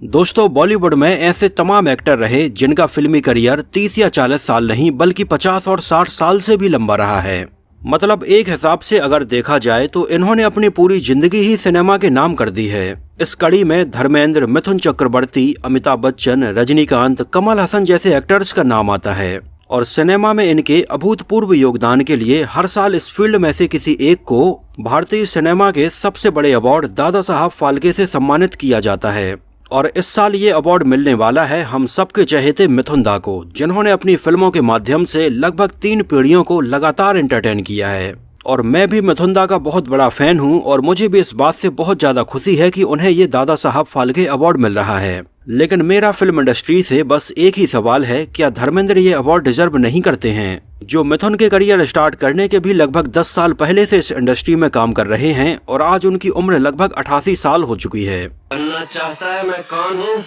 दोस्तों, बॉलीवुड में ऐसे तमाम एक्टर रहे जिनका फिल्मी करियर 30 या 40 साल नहीं बल्कि 50 और 60 साल से भी लंबा रहा है। मतलब एक हिसाब से अगर देखा जाए तो इन्होंने अपनी पूरी जिंदगी ही सिनेमा के नाम कर दी है। इस कड़ी में धर्मेंद्र, मिथुन चक्रवर्ती, अमिताभ बच्चन, रजनीकांत, कमल हसन जैसे एक्टर्स का नाम आता है और सिनेमा में इनके अभूतपूर्व योगदान के लिए हर साल इस फील्ड में से किसी एक को भारतीय सिनेमा के सबसे बड़े अवार्ड दादा साहब फाल्के से सम्मानित किया जाता है। और इस साल ये अवार्ड मिलने वाला है हम सबके चहेते मिथुन दा को, जिन्होंने अपनी फिल्मों के माध्यम से लगभग 3 पीढ़ियों को लगातार एंटरटेन किया है। और मैं भी मिथुन दा का बहुत बड़ा फैन हूं और मुझे भी इस बात से बहुत ज्यादा खुशी है कि उन्हें ये दादा साहब फाल्के अवार्ड मिल रहा है। लेकिन मेरा फिल्म इंडस्ट्री से बस एक ही सवाल है, क्या धर्मेंद्र ये अवार्ड डिजर्व नहीं करते हैं, जो मिथुन के करियर स्टार्ट करने के भी लगभग 10 साल पहले से इस इंडस्ट्री में काम कर रहे हैं और आज उनकी उम्र लगभग 88 साल हो चुकी है। बनना चाहता है मैं कौन हूँ,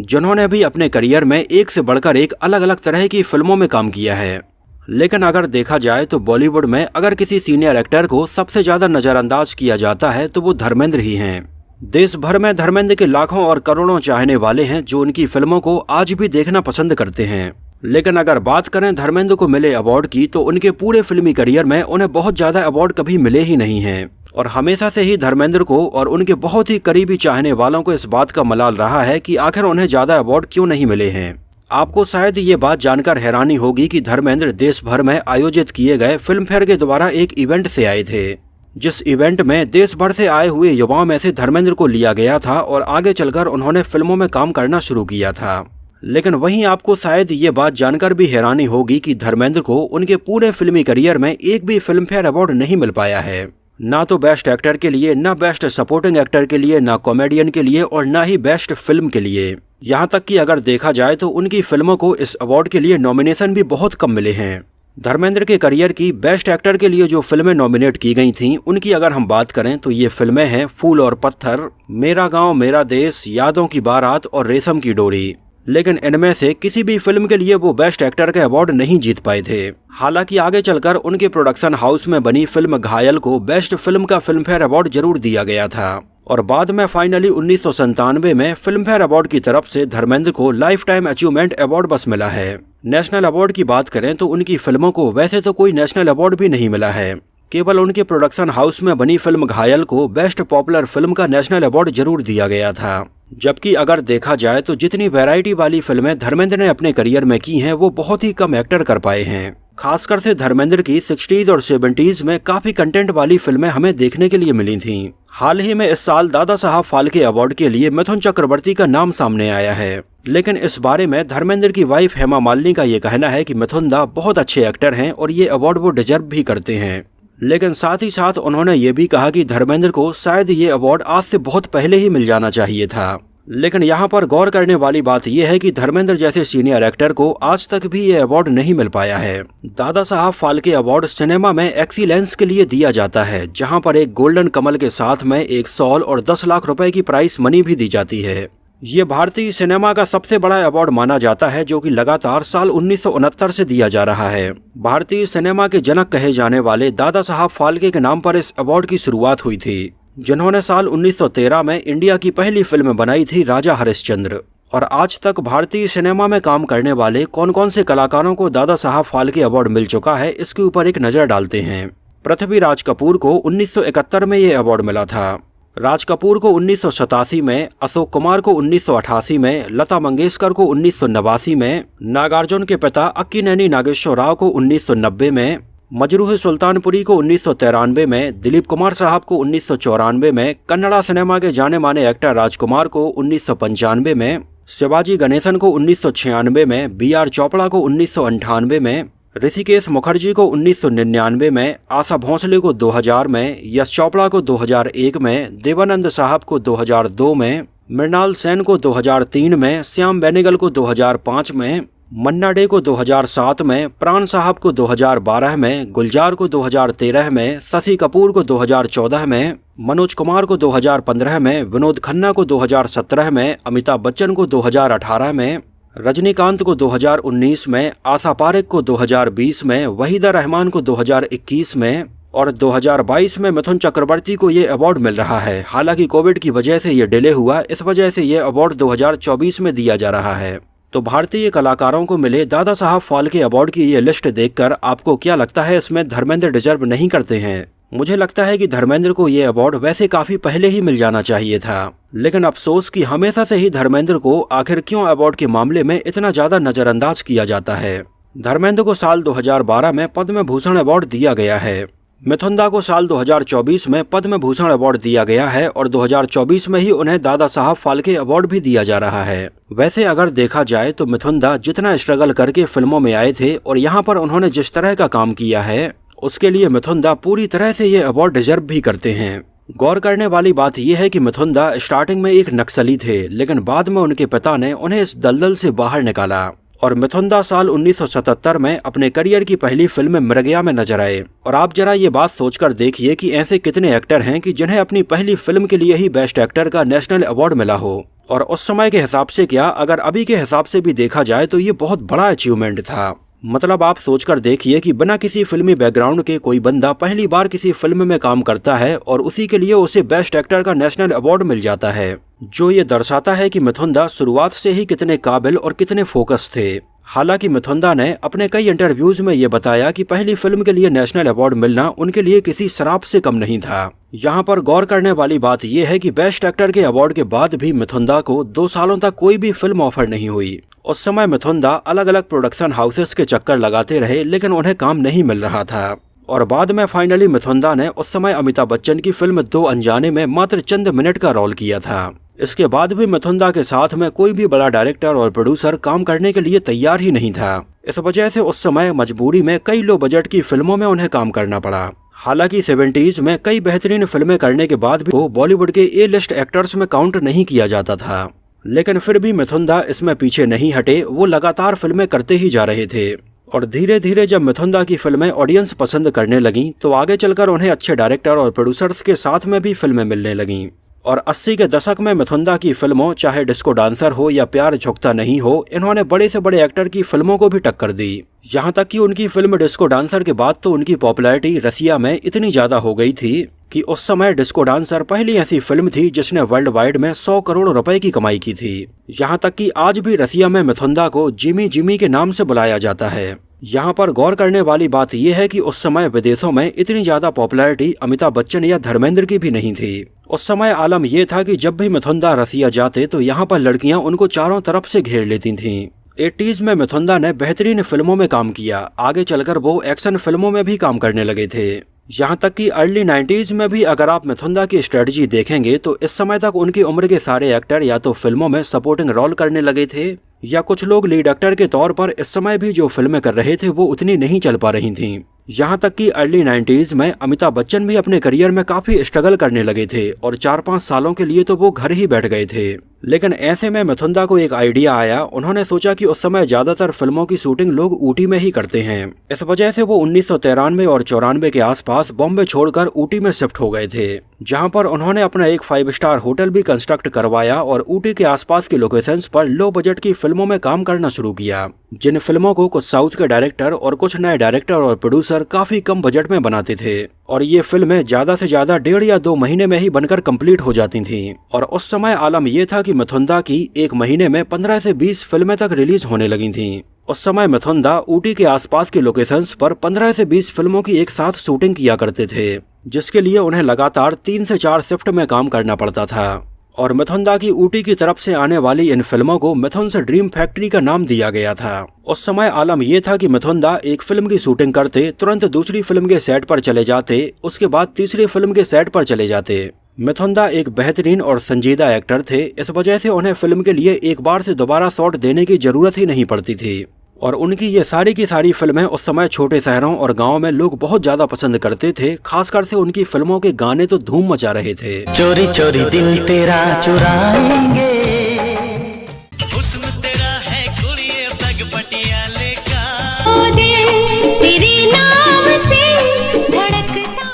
जिन्होंने भी अपने करियर में एक से बढ़कर एक अलग अलग तरह की फिल्मों में काम किया है। लेकिन अगर देखा जाए तो बॉलीवुड में अगर किसी सीनियर एक्टर को सबसे ज्यादा नजरअंदाज किया जाता है तो वो धर्मेंद्र ही हैं। देश भर में धर्मेंद्र के लाखों और करोड़ों चाहने वाले हैं जो उनकी फिल्मों को आज भी देखना पसंद करते हैं। लेकिन अगर बात करें धर्मेंद्र को मिले अवार्ड की तो उनके पूरे फिल्मी करियर में उन्हें बहुत ज्यादा अवार्ड कभी मिले ही नहीं हैं। और हमेशा से ही धर्मेंद्र को और उनके बहुत ही करीबी चाहने वालों को इस बात का मलाल रहा है कि आखिर उन्हें ज्यादा अवार्ड क्यों नहीं मिले हैं। आपको शायद ये बात जानकर हैरानी होगी कि धर्मेंद्र देश भर में आयोजित किए गए फिल्म फेयर के द्वारा एक इवेंट से आए थे, जिस इवेंट में देश भर से आए हुए युवाओं में से धर्मेंद्र को लिया गया था और आगे चलकर उन्होंने फिल्मों में काम करना शुरू किया था। लेकिन वहीं आपको शायद ये बात जानकर भी हैरानी होगी कि धर्मेंद्र को उनके पूरे फिल्मी करियर में एक भी फिल्म फेयर अवार्ड नहीं मिल पाया है। ना तो बेस्ट एक्टर के लिए, ना बेस्ट सपोर्टिंग एक्टर के लिए, ना कॉमेडियन के लिए और ना ही बेस्ट फिल्म के लिए। यहाँ तक कि अगर देखा जाए तो उनकी फिल्मों को इस अवार्ड के लिए नॉमिनेशन भी बहुत कम मिले हैं। धर्मेंद्र के करियर की बेस्ट एक्टर के लिए जो फिल्में नॉमिनेट की गई थीं, उनकी अगर हम बात करें तो ये फिल्में हैं फूल और पत्थर, मेरा गांव मेरा देश, यादों की बारात और रेशम की डोरी। लेकिन इनमें से किसी भी फिल्म के लिए वो बेस्ट एक्टर के अवार्ड नहीं जीत पाए थे। हालांकि आगे चलकर उनके प्रोडक्शन हाउस में बनी फिल्म घायल को बेस्ट फिल्म का फिल्म फेयर अवार्ड जरूर दिया गया था और बाद में फाइनली 1997 में फिल्म फेयर अवार्ड की तरफ से धर्मेंद्र को लाइफ टाइम अचीवमेंट अवार्ड बस मिला है। नेशनल अवार्ड की बात करें तो उनकी फिल्मों को वैसे तो कोई नेशनल अवार्ड भी नहीं मिला है, केवल उनके प्रोडक्शन हाउस में बनी फिल्म घायल को बेस्ट पॉपुलर फिल्म का नेशनल अवार्ड जरूर दिया गया था। जबकि अगर देखा जाए तो जितनी वैरायटी वाली फिल्में धर्मेंद्र ने अपने करियर में की हैं वो बहुत ही कम एक्टर कर पाए हैं। खासकर से धर्मेंद्र की 60s और 70s में काफी कंटेंट वाली फिल्में हमें देखने के लिए मिली थीं। हाल ही में इस साल दादा साहब फाल्के अवार्ड के लिए मिथुन चक्रवर्ती का नाम सामने आया है। लेकिन इस बारे में धर्मेंद्र की वाइफ हेमा मालिनी का ये कहना है कि मिथुन दा बहुत अच्छे एक्टर हैं और ये अवार्ड वो डिजर्व भी करते हैं। लेकिन साथ ही साथ उन्होंने ये भी कहा कि धर्मेंद्र को शायद ये अवार्ड आज से बहुत पहले ही मिल जाना चाहिए था। लेकिन यहाँ पर गौर करने वाली बात यह है कि धर्मेंद्र जैसे सीनियर एक्टर को आज तक भी ये अवार्ड नहीं मिल पाया है। दादा साहब फाल्के अवार्ड सिनेमा में एक्सीलेंस के लिए दिया जाता है, जहाँ पर एक गोल्डन कमल के साथ में एक शॉल और 10 लाख रुपए की प्राइस मनी भी दी जाती है। ये भारतीय सिनेमा का सबसे बड़ा अवार्ड माना जाता है, जो कि लगातार साल 1969 से दिया जा रहा है। भारतीय सिनेमा के जनक कहे जाने वाले दादा साहब फाल्के के नाम पर इस अवार्ड की शुरुआत हुई थी, जिन्होंने साल 1913 में इंडिया की पहली फिल्म बनाई थी राजा हरिश्चंद्र। और आज तक भारतीय सिनेमा में काम करने वाले कौन कौन से कलाकारों को दादा साहब फाल्के अवार्ड मिल चुका है, इसके ऊपर एक नजर डालते हैं। पृथ्वीराज कपूर को 1971 में ये अवार्ड मिला था, राज कपूर को 1987 में, अशोक कुमार को 1988 में, लता मंगेशकर को 1989 में, नागार्जुन के पिता अक्कीनेनी नागेश्वर राव को 1990 में, मजरूह सुल्तानपुरी को 1993 में, दिलीप कुमार साहब को 1994 में, कन्नड़ा सिनेमा के जाने माने एक्टर राजकुमार को 1995 में, शिवाजी गणेशन को 1996 में, बी.आर. चोपड़ा को 1998 में, ऋषिकेश मुखर्जी को 1999 में, आशा भोसले को 2000 में, यश चोपड़ा को 2001 में, देवानंद साहब को 2002 में, मृणाल सेन को 2003 में, श्याम बेनेगल को 2005 में, मन्ना डे को 2007 में, प्राण साहब को 2012 में, गुलजार को 2013 में, शशि कपूर को 2014 में, मनोज कुमार को 2015 में, विनोद खन्ना को 2017 में, अमिताभ बच्चन को 2018 में, रजनीकांत को 2019 में, आशा पारेख को 2020 में, वहीदा रहमान को 2021 में, और 2022 में मिथुन चक्रवर्ती को ये अवार्ड मिल रहा है। हालांकि कोविड की वजह से ये डिले हुआ, इस वजह से ये अवार्ड 2024 में दिया जा रहा है। तो भारतीय कलाकारों को मिले दादा साहब फाल्के अवार्ड की ये लिस्ट देखकर आपको क्या लगता है, इसमें धर्मेंद्र डिजर्व नहीं करते हैं? मुझे लगता है कि धर्मेंद्र को ये अवार्ड वैसे काफी पहले ही मिल जाना चाहिए था, लेकिन अफसोस कि हमेशा से ही धर्मेंद्र को आखिर क्यों अवार्ड के मामले में इतना ज्यादा नजरअंदाज किया जाता है। धर्मेंद्र को साल 2012 में पद्म भूषण अवार्ड दिया गया है। मिथुन दा को साल 2024 में पद्म भूषण अवार्ड दिया गया है और 2024 में ही उन्हें दादा साहब फाल्के अवार्ड भी दिया जा रहा है। वैसे अगर देखा जाए तो मिथुन दा जितना स्ट्रगल करके फिल्मों में आए थे और यहाँ पर उन्होंने जिस तरह का काम किया है, उसके लिए मिथुन दा पूरी तरह से ये अवार्ड डिजर्व भी करते हैं। गौर करने वाली बात यह है कि मिथुन दा स्टार्टिंग में एक नक्सली थे, लेकिन बाद में उनके पिता ने उन्हें इस दलदल से बाहर निकाला और मिथुन दा साल 1977 में अपने करियर की पहली फिल्म मृगया में नजर आए। और आप जरा ये बात सोचकर देखिए कि ऐसे कितने एक्टर हैं कि जिन्हें अपनी पहली फिल्म के लिए ही बेस्ट एक्टर का नेशनल अवार्ड मिला हो। और उस समय के हिसाब से क्या, अगर अभी के हिसाब से भी देखा जाए तो ये बहुत बड़ा अचीवमेंट था। मतलब आप सोचकर देखिए कि बिना किसी फिल्मी बैकग्राउंड के कोई बंदा पहली बार किसी फिल्म में काम करता है और उसी के लिए उसे बेस्ट एक्टर का नेशनल अवार्ड मिल जाता है, जो ये दर्शाता है कि मिथुन दा शुरुआत से ही कितने काबिल और कितने फोकस थे। हालांकि मिथुन दा ने अपने कई इंटरव्यूज में ये बताया कि पहली फिल्म के लिए नेशनल अवार्ड मिलना उनके लिए किसी शराब से कम नहीं था। यहाँ पर गौर करने वाली बात यह है कि बेस्ट एक्टर के अवार्ड के बाद भी मिथुन दा को 2 सालों तक कोई भी फिल्म ऑफर नहीं हुई। उस समय मिथुन दा अलग अलग प्रोडक्शन हाउसेस के चक्कर लगाते रहे, लेकिन उन्हें काम नहीं मिल रहा था। और बाद में फाइनली मिथुन दा ने उस समय अमिताभ बच्चन की फिल्म 2 अनजाने में मात्र चंद मिनट का रोल किया था। इसके बाद भी मिथुन दा के साथ में कोई भी बड़ा डायरेक्टर और प्रोड्यूसर काम करने के लिए तैयार ही नहीं था। इस वजह से उस समय मजबूरी में कई लो बजट की फिल्मों में उन्हें काम करना पड़ा। हालांकि 70s में कई बेहतरीन फिल्में करने के बाद भी वो बॉलीवुड के ए लिस्ट एक्टर्स में काउंट नहीं किया जाता था, लेकिन फिर भी मिथुन दा इसमें पीछे नहीं हटे। वो लगातार फिल्में करते ही जा रहे थे और धीरे धीरे जब मिथुन दा की फिल्में ऑडियंस पसंद करने लगीं, तो आगे चलकर उन्हें अच्छे डायरेक्टर और प्रोड्यूसर्स के साथ में भी फिल्में मिलने लगीं। और 80 के दशक में मिथुन दा की फिल्मों, चाहे डिस्को डांसर हो या प्यार झुकता नहीं हो, इन्होंने बड़े से बड़े एक्टर की फिल्मों को भी टक्कर दी। यहाँ तक कि उनकी फिल्म डिस्को डांसर के बाद तो उनकी पॉपुलैरिटी रसिया में इतनी ज्यादा हो गई थी कि उस समय डिस्को डांसर पहली ऐसी फिल्म थी जिसने वर्ल्ड वाइड में 100 करोड़ रुपए की कमाई की थी। यहाँ तक कि आज भी रसिया में मिथुन दा को जिमी जिमी के नाम से बुलाया जाता है। यहाँ पर गौर करने वाली बात यह है कि उस समय विदेशों में इतनी ज्यादा पॉपुलैरिटी अमिताभ बच्चन या धर्मेंद्र की भी नहीं थी। उस समय आलम यह था कि जब भी मिथुन दा रसिया जाते तो यहाँ पर लड़कियां उनको चारों तरफ से घेर लेती थीं। 80s में मिथुन दा ने बेहतरीन फिल्मों में काम किया। आगे चलकर वो एक्शन फिल्मों में भी काम करने लगे थे। यहाँ तक कि अर्ली 90s में भी अगर आप मिथुन दा की स्ट्रेटजी देखेंगे तो इस समय तक उनकी उम्र के सारे एक्टर या तो फिल्मों में सपोर्टिंग रोल करने लगे थे, या कुछ लोग लीड एक्टर के तौर पर इस समय भी जो फिल्में कर रहे थे वो उतनी नहीं चल पा रही थीं। यहाँ तक कि अर्ली 90s में अमिताभ बच्चन भी अपने करियर में काफी स्ट्रगल करने लगे थे और 4-5 सालों के लिए तो वो घर ही बैठ गए थे। लेकिन ऐसे में मिथुन दा को एक आइडिया आया। उन्होंने सोचा कि उस समय ज्यादातर फिल्मों की शूटिंग लोग ऊटी में ही करते हैं। इस वजह से वो 1993 और 94 के आसपास बॉम्बे छोड़कर ऊटी में शिफ्ट हो गए थे, जहां पर उन्होंने अपना एक 5 स्टार होटल भी कंस्ट्रक्ट करवाया और ऊटी के आसपास की लोकेशंस पर लो बजट की फिल्मों में काम करना शुरू किया, जिन फिल्मों को कुछ साउथ के डायरेक्टर और कुछ नए डायरेक्टर और प्रोड्यूसर काफी कम बजट में बनाते थे। और ये फिल्में ज्यादा से ज्यादा 1.5 या 2 महीने में ही बनकर कंप्लीट हो जाती थीं। और उस समय आलम यह था कि मिथुन दा की एक महीने में 15 से 20 फिल्में तक रिलीज होने लगी थीं। उस समय मिथुन दा ऊटी के आसपास के लोकेशंस पर 15 से 20 फिल्मों की एक साथ शूटिंग किया करते थे, जिसके लिए उन्हें लगातार 3 से 4 शिफ्ट में काम करना पड़ता था। और मिथुन दा की ऊटी की तरफ से आने वाली इन फिल्मों को मिथुन से ड्रीम फैक्ट्री का नाम दिया गया था। उस समय आलम यह था कि मिथुन दा एक फिल्म की शूटिंग करते, तुरंत दूसरी फिल्म के सेट पर चले जाते, उसके बाद तीसरी फिल्म के सेट पर चले जाते। मिथुन दा एक बेहतरीन और संजीदा एक्टर थे, इस वजह से उन्हें फिल्म के लिए एक बार से दोबारा शॉट देने की जरूरत ही नहीं पड़ती थी। और उनकी ये सारी की सारी फिल्में उस समय छोटे शहरों और गाँव में लोग बहुत ज्यादा पसंद करते थे। खासकर से उनकी फिल्मों के गाने तो धूम मचा रहे थे। चोरी चोरी दिल तेरा चुराएंगे, हुस्न तेरा है कुड़िए पग पटियाले का, ओ दिल तेरे नाम से धड़कता।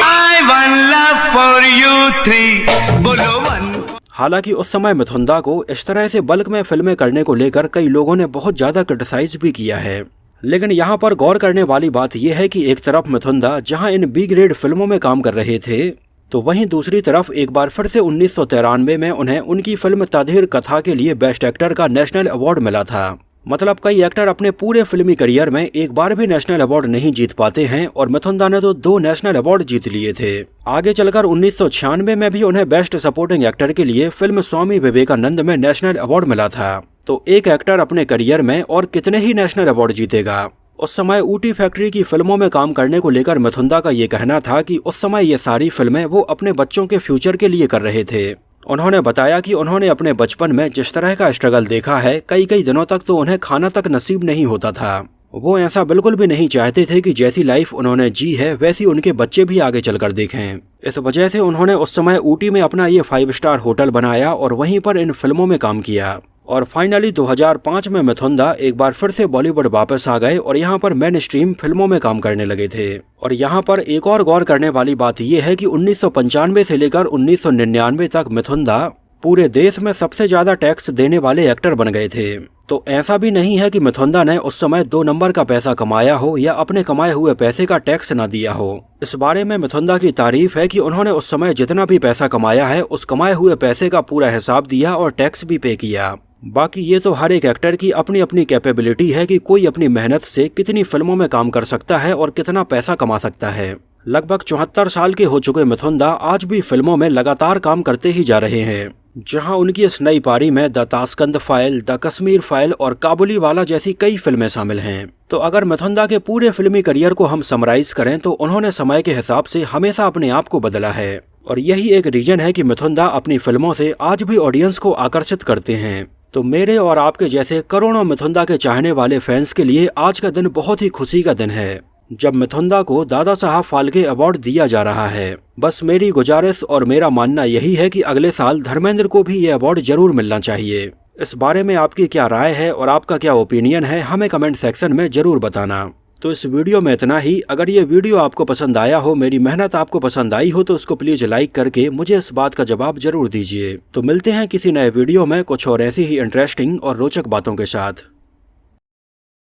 I want love for you three, बोलो 1। हालांकि उस समय मिथुन दा को इस तरह से बल्क में फिल्में करने को लेकर कई लोगों ने बहुत ज्यादा क्रिटिसाइज भी किया है, लेकिन यहाँ पर गौर करने वाली बात यह है कि एक तरफ मिथुन दा जहाँ इन बी ग्रेड फिल्मों में काम कर रहे थे, तो वहीं दूसरी तरफ एक बार फिर से 1993 में उन्हें उनकी फिल्म ताधीर कथा के लिए बेस्ट एक्टर का नेशनल अवार्ड मिला था। मतलब कई एक्टर अपने पूरे फिल्मी करियर में एक बार भी नेशनल अवार्ड नहीं जीत पाते हैं और मिथुन दा ने तो 2 नेशनल अवार्ड जीत लिए थे। आगे चलकर 1996 में भी उन्हें बेस्ट सपोर्टिंग एक्टर के लिए फिल्म स्वामी विवेकानंद में नेशनल अवार्ड मिला था। तो एक एक्टर अपने करियर में और कितने ही नेशनल अवार्ड जीतेगा। उस समय ऊटी फैक्ट्री की फिल्मों में काम करने को लेकर मिथुन दा का ये कहना था कि उस समय ये सारी फिल्में वो अपने बच्चों के फ्यूचर के लिए कर रहे थे। उन्होंने बताया कि उन्होंने अपने बचपन में जिस तरह का स्ट्रगल देखा है, कई दिनों तक तो उन्हें खाना तक नसीब नहीं होता था। वो ऐसा बिल्कुल भी नहीं चाहते थे कि जैसी लाइफ उन्होंने जी है वैसी उनके बच्चे भी आगे चलकर देखें। इस वजह से उन्होंने उस समय ऊटी में अपना ये 5 स्टार होटल बनाया और वहीं पर इन फिल्मों में काम किया। और फाइनली 2005 में मिथुन दा एक बार फिर से बॉलीवुड वापस आ गए और यहाँ पर मेन स्ट्रीम फिल्मों में काम करने लगे थे। और यहाँ पर एक और गौर करने वाली बात यह है कि 1995 से लेकर 1999 तक मिथुन दा पूरे देश में सबसे ज्यादा टैक्स देने वाले एक्टर बन गए थे। तो ऐसा भी नहीं है कि मिथुन दा ने उस समय 2 नंबर का पैसा कमाया हो या अपने कमाए हुए पैसे का टैक्स न दिया हो। इस बारे में मिथुन दा की तारीफ है कि उन्होंने उस समय जितना भी पैसा कमाया है उस कमाए हुए पैसे का पूरा हिसाब दिया और टैक्स भी पे किया। बाकी ये तो हर एक एक्टर की अपनी अपनी कैपेबिलिटी है कि कोई अपनी मेहनत से कितनी फिल्मों में काम कर सकता है और कितना पैसा कमा सकता है। लगभग 74 साल के हो चुके मिथुन दा आज भी फिल्मों में लगातार काम करते ही जा रहे हैं, जहां उनकी इस नई पारी में the Tashkent file, the Kashmir file और काबुली वाला जैसी कई फिल्में शामिल हैं। तो अगर मिथुन दा के पूरे फिल्मी करियर को हम समराइज करें तो उन्होंने समय के हिसाब से हमेशा अपने आप को बदला है और यही एक रीजन है कि मिथुन दा अपनी फिल्मों से आज भी ऑडियंस को आकर्षित करते हैं। तो मेरे और आपके जैसे करोड़ों मिथुन दा के चाहने वाले फैंस के लिए आज का दिन बहुत ही खुशी का दिन है, जब मिथुन दा को दादा साहब फाल्के अवार्ड दिया जा रहा है। बस मेरी गुजारिश और मेरा मानना यही है कि अगले साल धर्मेंद्र को भी ये अवार्ड जरूर मिलना चाहिए। इस बारे में आपकी क्या राय है और आपका क्या ओपिनियन है, हमें कमेंट सेक्शन में जरूर बताना। तो इस वीडियो में इतना ही। अगर ये वीडियो आपको पसंद आया हो, मेरी मेहनत आपको पसंद आई हो, तो उसको प्लीज लाइक करके मुझे इस बात का जवाब जरूर दीजिए। तो मिलते हैं किसी नए वीडियो में कुछ और ऐसी ही इंटरेस्टिंग और रोचक बातों के साथ।